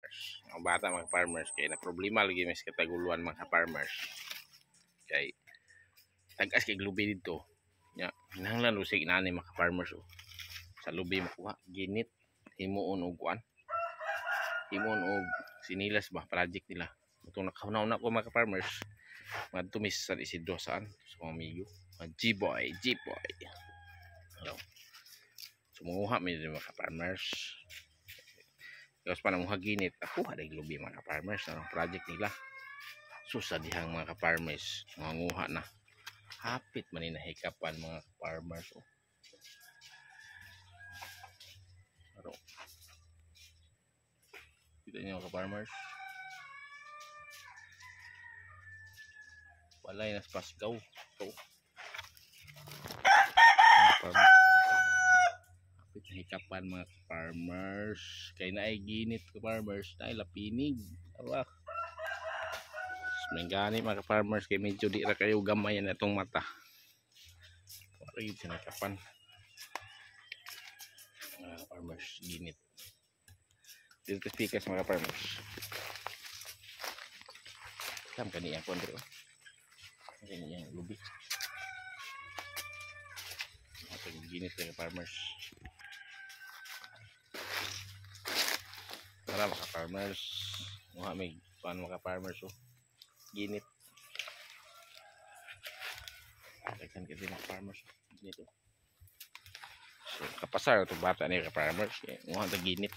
farmers. Ang bata mga farmers kay na problema lagi mas kataguluan mga farmers. Kay tagas kay lubi dito. Nya, hinahanglan usig nani mga farmers oh. Sa lubi makuha ginit himuon og kuan. Himuon og sinilas ba project nila. Itong nakauna-una ko mga farmers. Mga tumis sa Isidro saan sa mga amigo. G-boy. Hello. Sumuha mi mga farmers. Tapos pa namuha ginit. Ako haday lubi mga farmers ang project nila. Susa dihang mga farmers manguha na. Hapit man ni nahikapan mga farmers oh. Aro. Kita niyo mga farmers. Walay nas pasgaw. So. Hapit nahikapan mga farmers. Kay naay ginit ka farmers, naay lapinig. Awa. Menggani mga farmers kay medyo di ra kayo gamay na itong mata. Wala yun sinakapan. Mga farmers ginit. Dito speakers mga farmers. Kam kani ang pondro. Kani yang lubi. Mga ginit mga farmers. Tara mga farmers. Mga may paano mga farmers oh. Ginit. Akan kita mga farmers dito. So kapasar to bata ni ka farmers, mo ginit.